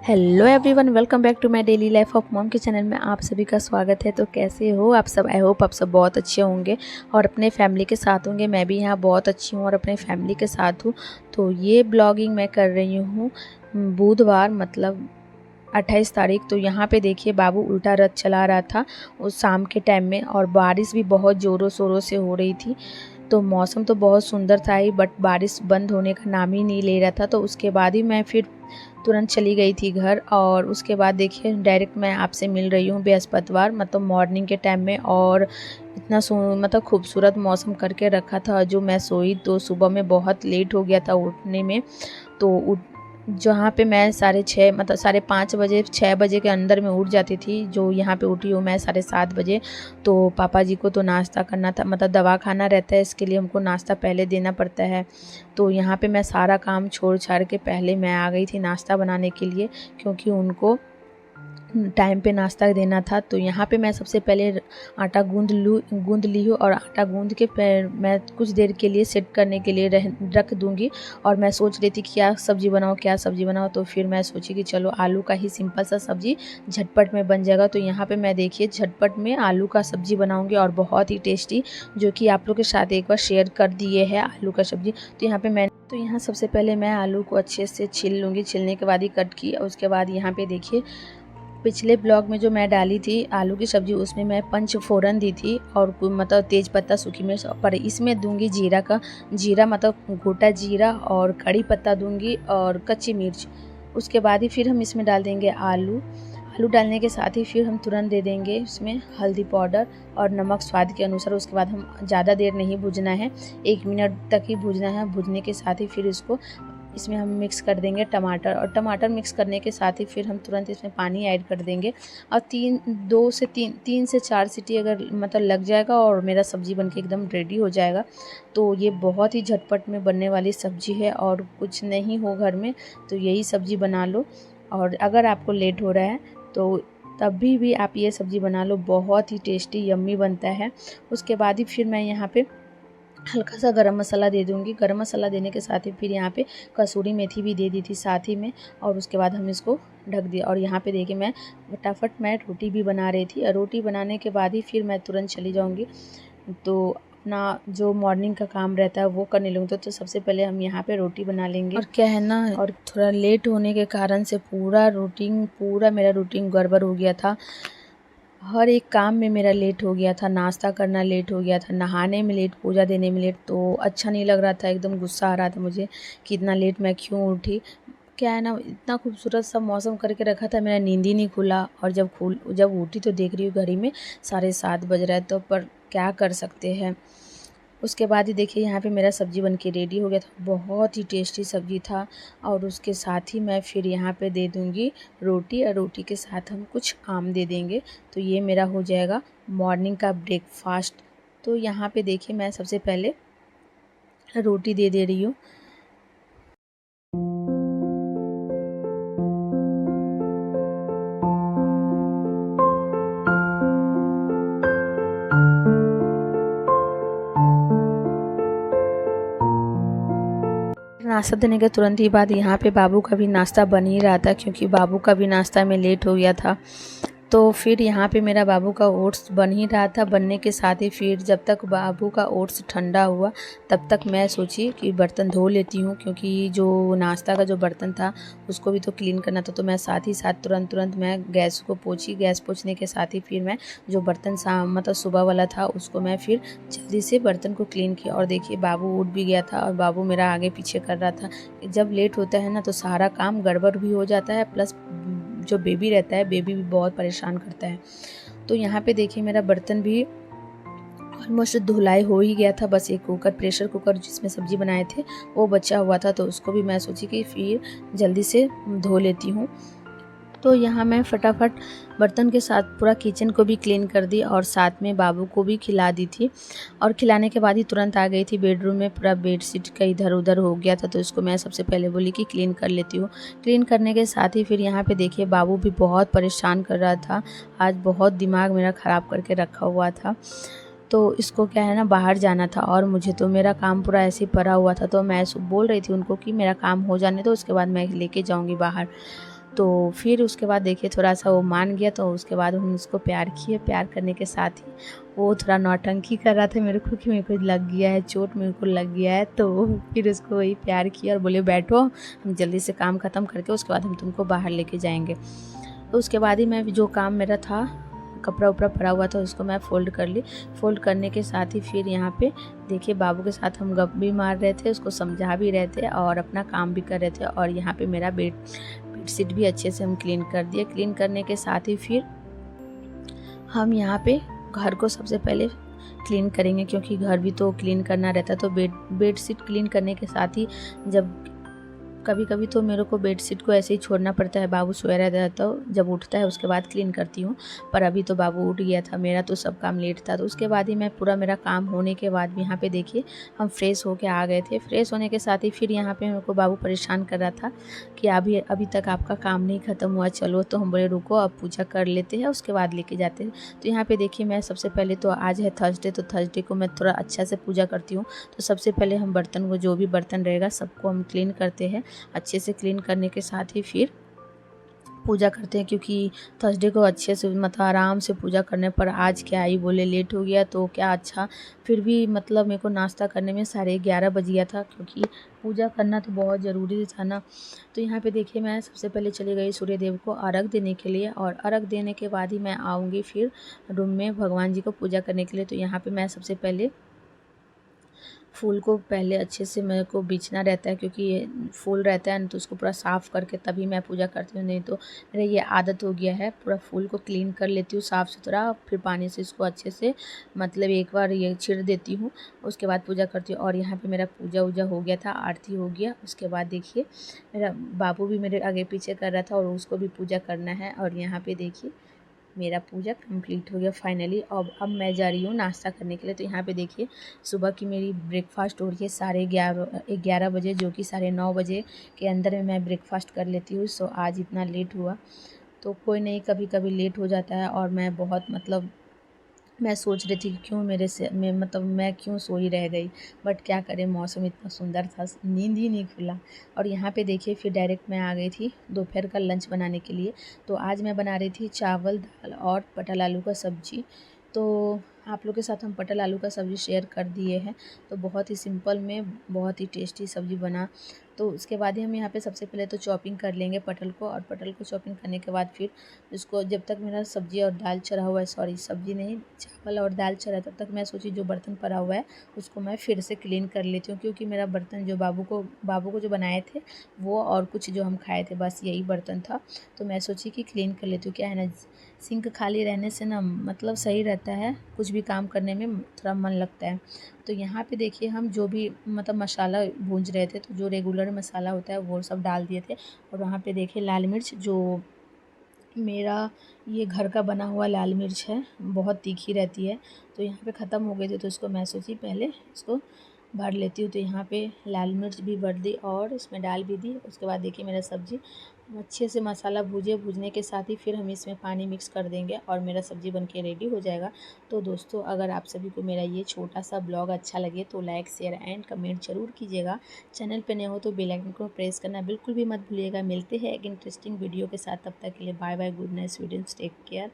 Hello everyone, welcome back to my daily life of mom के channel में आप सभी का स्वागत है। तो कैसे हो आप सब? आई होप आप सब बहुत अच्छे होंगे और अपने फैमिली के साथ होंगे। मैं भी यहाँ बहुत अच्छी हूँ और अपने फैमिली के साथ हूँ। तो ये ब्लॉगिंग मैं कर रही हूँ बुधवार मतलब 28 तारीख। तो यहाँ पे देखिए बाबू उल्टा रथ चला रहा था उस शाम के टाइम में, और बारिश भी बहुत ज़ोरों शोरों से हो रही थी। तो मौसम तो बहुत सुंदर था ही, बट बारिश बंद होने का नाम ही नहीं ले रहा था। तो उसके बाद ही मैं फिर तुरंत चली गई थी घर। और उसके बाद देखिए डायरेक्ट मैं आपसे मिल रही हूँ बृहस्पतिवार मतलब मॉर्निंग के टाइम में। और इतना मतलब खूबसूरत मौसम करके रखा था। जो मैं सोई तो सुबह में बहुत लेट हो गया था उठने में। तो जहाँ पे मैं 6:30 मतलब 5:30 बजे 6 बजे के अंदर में उठ जाती थी, जो यहाँ पे उठी हूँ मैं 7:30 बजे। तो पापा जी को तो नाश्ता करना था, मतलब दवा खाना रहता है, इसके लिए हमको नाश्ता पहले देना पड़ता है। तो यहाँ पे मैं सारा काम छोड़ छाड़ के पहले मैं आ गई थी नाश्ता बनाने के लिए, क्योंकि उनको टाइम पे नाश्ता देना था। तो यहाँ पे मैं सबसे पहले आटा गूंद ली हूँ, और आटा गूंद के मैं कुछ देर के लिए सेट करने के लिए रख दूँगी। और मैं सोच रही थी कि क्या सब्ज़ी बनाऊँ। तो फिर मैं सोची कि चलो आलू का ही सिंपल सा सब्ज़ी झटपट में बन जाएगा। तो यहाँ पे मैं देखिए झटपट में आलू का सब्ज़ी बनाऊँगी, और बहुत ही टेस्टी, जो कि आप लोग के साथ एक बार शेयर कर दिए है आलू का सब्ज़ी। तो यहाँ सबसे पहले मैं आलू को अच्छे से छील लूँगी। छीलने के बाद ही कट की। उसके बाद यहाँ पे देखिए पिछले ब्लॉग में जो मैं डाली थी आलू की सब्ज़ी, उसमें मैं पंच फोरन दी थी और मतलब तेज पत्ता, सूखी मिर्च। पर इसमें दूंगी जीरा मतलब गोटा जीरा, और कड़ी पत्ता दूंगी और कच्ची मिर्च। उसके बाद ही फिर हम इसमें डाल देंगे आलू डालने के साथ ही फिर हम तुरंत दे देंगे इसमें हल्दी पाउडर और नमक स्वाद के अनुसार। उसके बाद हम ज़्यादा देर नहीं भूजना है, 1 मिनट तक ही भूजना है। भूजने के साथ ही फिर इसमें हम मिक्स कर देंगे टमाटर, और टमाटर मिक्स करने के साथ ही फिर हम तुरंत इसमें पानी ऐड कर देंगे। और 3 से 4 सीटी अगर मतलब लग जाएगा और मेरा सब्ज़ी बनके एकदम रेडी हो जाएगा। तो ये बहुत ही झटपट में बनने वाली सब्ज़ी है, और कुछ नहीं हो घर में तो यही सब्ज़ी बना लो। और अगर आपको लेट हो रहा है तो तभी भी आप ये सब्ज़ी बना लो, बहुत ही टेस्टी यम्मी बनता है। उसके बाद ही फिर मैं यहाँ पे हल्का सा गरम मसाला दे दूँगी। गरम मसाला देने के साथ ही फिर यहाँ पे कसूरी मेथी भी दे दी थी साथ ही में। और उसके बाद हम इसको ढक दिया। और यहाँ पे देखिए मैं फटाफट रोटी भी बना रही थी, और रोटी बनाने के बाद ही फिर मैं तुरंत चली जाऊँगी। तो अपना जो मॉर्निंग का काम रहता है वो करने लगूँ। तो सबसे पहले हम यहाँ पे रोटी बना लेंगे। और क्या है ना, और थोड़ा लेट होने के कारण से पूरा मेरा रूटीन गड़बड़ हो गया था। हर एक काम में मेरा लेट हो गया था, नाश्ता करना लेट हो गया था, नहाने में लेट, पूजा देने में लेट। तो अच्छा नहीं लग रहा था, एकदम गुस्सा आ रहा था मुझे कि इतना लेट मैं क्यों उठी। क्या है ना, इतना खूबसूरत सा मौसम करके रखा था, मेरा नींद ही नहीं खुला। और जब उठी तो देख रही हूँ घड़ी में 7:30 बज रहा है। तो पर क्या कर सकते हैं। उसके बाद ही देखिए यहाँ पे मेरा सब्ज़ी बनके रेडी हो गया था, बहुत ही टेस्टी सब्ज़ी था। और उसके साथ ही मैं फिर यहाँ पे दे दूँगी रोटी, और रोटी के साथ हम कुछ आम दे देंगे। तो ये मेरा हो जाएगा मॉर्निंग का ब्रेकफास्ट। तो यहाँ पे देखिए मैं सबसे पहले रोटी दे रही हूँ। नाश्ता देने के तुरंत ही बाद यहाँ पे बाबू का भी नाश्ता बन ही रहा था, क्योंकि बाबू का भी नाश्ता में लेट हो गया था। तो फिर यहाँ पे मेरा बाबू का ओट्स बन ही रहा था। बनने के साथ ही फिर जब तक बाबू का ओट्स ठंडा हुआ तब तक मैं सोची कि बर्तन धो लेती हूँ, क्योंकि जो नाश्ता का जो बर्तन था उसको भी तो क्लीन करना था। तो मैं साथ ही साथ तुरंत मैं गैस को पोंछी। गैस पोंछने के साथ ही फिर मैं जो बर्तन मतलब सुबह वाला था उसको मैं फिर जल्दी से बर्तन को क्लीन किया। और देखिए बाबू उठ भी गया था, और बाबू मेरा आगे पीछे कर रहा था। जब लेट होता है ना तो सारा काम गड़बड़ भी हो जाता है, प्लस जो बेबी रहता है, बेबी भी बहुत परेशान करता है। तो यहाँ पे देखिए मेरा बर्तन भी ऑलमोस्ट धुलाई हो ही गया था। बस एक प्रेशर कुकर जिसमें सब्ज़ी बनाए थे वो बचा हुआ था, तो उसको भी मैं सोची कि फिर जल्दी से धो लेती हूँ। तो यहाँ मैं फटाफट बर्तन के साथ पूरा किचन को भी क्लीन कर दी, और साथ में बाबू को भी खिला दी थी। और खिलाने के बाद ही तुरंत आ गई थी बेडरूम में। पूरा बेडशीट का इधर उधर हो गया था, तो इसको मैं सबसे पहले बोली कि क्लीन कर लेती हूँ। क्लीन करने के साथ ही फिर यहाँ पे देखिए बाबू भी बहुत परेशान कर रहा था। आज बहुत दिमाग मेरा ख़राब करके रखा हुआ था। तो इसको क्या है ना, बाहर जाना था, और मुझे तो मेरा काम पूरा ऐसे ही पड़ा हुआ था। तो मैं बोल रही थी उनको कि मेरा काम हो जाने दो, उसके बाद मैं लेके जाऊँगी बाहर। तो फिर उसके बाद देखिए थोड़ा सा वो मान गया, तो उसके बाद हम उसको प्यार किए। प्यार करने के साथ ही वो थोड़ा नौटंकी कर रहा था मेरे को कि मेरे को लग गया है चोट, मेरे को लग गया है। तो फिर उसको वही प्यार किया और बोले बैठो, हम जल्दी से काम ख़त्म करके उसके बाद हम तुमको बाहर लेके जाएंगे। तो उसके बाद ही मैं जो काम मेरा था, कपड़ा उपड़ा पड़ा हुआ था, उसको मैं फ़ोल्ड कर ली। फ़ोल्ड करने के साथ ही फिर यहाँ पे देखिए बाबू के साथ हम गप भी मार रहे थे, उसको समझा भी रहे थे और अपना काम भी कर रहे थे। और यहाँ पे मेरा बेडशीट भी अच्छे से हम क्लीन कर दिए। क्लीन करने के साथ ही फिर हम यहाँ पे घर को सबसे पहले क्लीन करेंगे, क्योंकि घर भी तो क्लीन करना रहता है। तो बेडशीट क्लीन करने के साथ ही जब कभी कभी तो मेरे को बेडशीट को ऐसे ही छोड़ना पड़ता है, बाबू सोया रहता है, तो जब उठता है उसके बाद क्लीन करती हूँ। पर अभी तो बाबू उठ गया था मेरा, तो सब काम लेट था। तो उसके बाद ही मैं पूरा मेरा काम होने के बाद यहाँ पे देखिए हम फ्रेश होके आ गए थे। फ्रेश होने के साथ ही फिर यहाँ पे मेरे को बाबू परेशान कर रहा था कि अभी तक आपका काम नहीं ख़त्म हुआ, चलो। तो हम बोले रुको, अब पूजा कर लेते हैं, उसके बाद लेके जाते हैं। तो यहाँ पे देखिए मैं सबसे पहले तो आज है थर्सडे, तो थर्सडे को मैं थोड़ा अच्छा से पूजा करती हूँ। तो सबसे पहले हम बर्तन को, जो भी बर्तन रहेगा सबको हम क्लीन करते हैं। अच्छे से क्लीन करने के साथ ही फिर पूजा करते हैं, क्योंकि थर्सडे को अच्छे से मतलब आराम से पूजा करने पर आज क्या ही बोले लेट हो गया तो क्या अच्छा। फिर भी मतलब मेरे को नाश्ता करने में 11:30 बज गया था, क्योंकि पूजा करना तो बहुत ज़रूरी था ना। तो यहाँ पे देखिए मैं सबसे पहले चली गई सूर्य देव को अर्घ देने के लिए, और अर्घ देने के बाद ही मैं आऊँगी फिर रूम में भगवान जी को पूजा करने के लिए। तो यहाँ पर मैं सबसे पहले फूल को पहले अच्छे से मेरे को बीछना रहता है, क्योंकि ये फूल रहता है ना, तो उसको पूरा साफ़ करके तभी मैं पूजा करती हूँ। नहीं तो मेरा ये आदत हो गया है, पूरा फूल को क्लीन कर लेती हूँ साफ़ सुथरा, फिर पानी से इसको अच्छे से मतलब एक बार ये छीड़ देती हूँ, उसके बाद पूजा करती हूँ। और यहाँ पे मेरा पूजा वूजा हो गया था, आरती हो गया। उसके बाद देखिए मेरा बाबू भी मेरे आगे पीछे कर रहा था और उसको भी पूजा करना है। और यहाँ पर देखिए मेरा पूजा कंप्लीट हो गया फाइनली। अब मैं जा रही हूँ नाश्ता करने के लिए। तो यहाँ पे देखिए सुबह की मेरी ब्रेकफास्ट हो रही है 11:30 बजे, जो कि 9:30 बजे के अंदर में मैं ब्रेकफास्ट कर लेती हूँ। सो आज इतना लेट हुआ तो कोई नहीं, कभी कभी लेट हो जाता है। और मैं बहुत मतलब मैं सोच रही थी कि क्यों मेरे से मैं क्यों सोई रह गई, बट क्या करें, मौसम इतना सुंदर था, नींद ही नहीं खुला। और यहाँ पे देखिए फिर डायरेक्ट मैं आ गई थी दोपहर का लंच बनाने के लिए। तो आज मैं बना रही थी चावल दाल और पटल आलू का सब्जी। तो आप लोग के साथ हम पटल आलू का सब्ज़ी शेयर कर दिए हैं। तो बहुत ही सिंपल में बहुत ही टेस्टी सब्ज़ी बना। तो उसके बाद ही हम यहाँ पे सबसे पहले तो चॉपिंग कर लेंगे पटल को, और पटल को चॉपिंग करने के बाद फिर उसको, जब तक मेरा सब्ज़ी और दाल चढ़ा हुआ है, सॉरी सब्ज़ी नहीं, चावल और दाल चढ़ा है, तब तक मैं सोची जो बर्तन पड़ा हुआ है उसको मैं फिर से क्लीन कर लेती हूँ। क्योंकि मेरा बर्तन जो बाबू को जो बनाए थे वो और कुछ जो हम खाए थे, बस यही बर्तन था। तो मैं सोची कि क्लीन कर लेती हूँ। क्या है ना, सिंक खाली रहने से ना मतलब सही रहता है, कुछ भी काम करने में थोड़ा मन लगता है। तो यहाँ पे देखिए हम जो भी मतलब मसाला भूंज रहे थे, तो जो रेगुलर मसाला होता है वो सब डाल दिए थे। और वहाँ पे देखिए लाल मिर्च, जो मेरा ये घर का बना हुआ लाल मिर्च है, बहुत तीखी रहती है। तो यहाँ पे ख़त्म हो गए थे, तो इसको मैं सोची पहले इसको भर लेती हूँ। तो यहाँ पे लाल मिर्च भी भर दी और इसमें डाल भी दी। उसके बाद देखिए मेरा सब्ज़ी अच्छे से मसाला भूनने के साथ ही फिर हम इसमें पानी मिक्स कर देंगे और मेरा सब्ज़ी बनके रेडी हो जाएगा। तो दोस्तों, अगर आप सभी को मेरा ये छोटा सा ब्लॉग अच्छा लगे तो लाइक शेयर एंड कमेंट ज़रूर कीजिएगा। चैनल पे नए हो तो बेल आइकन को प्रेस करना बिल्कुल भी मत भूलिएगा। मिलते हैं एक इंटरेस्टिंग वीडियो के साथ, तब तक के लिए bye bye, good night, sweet, take care.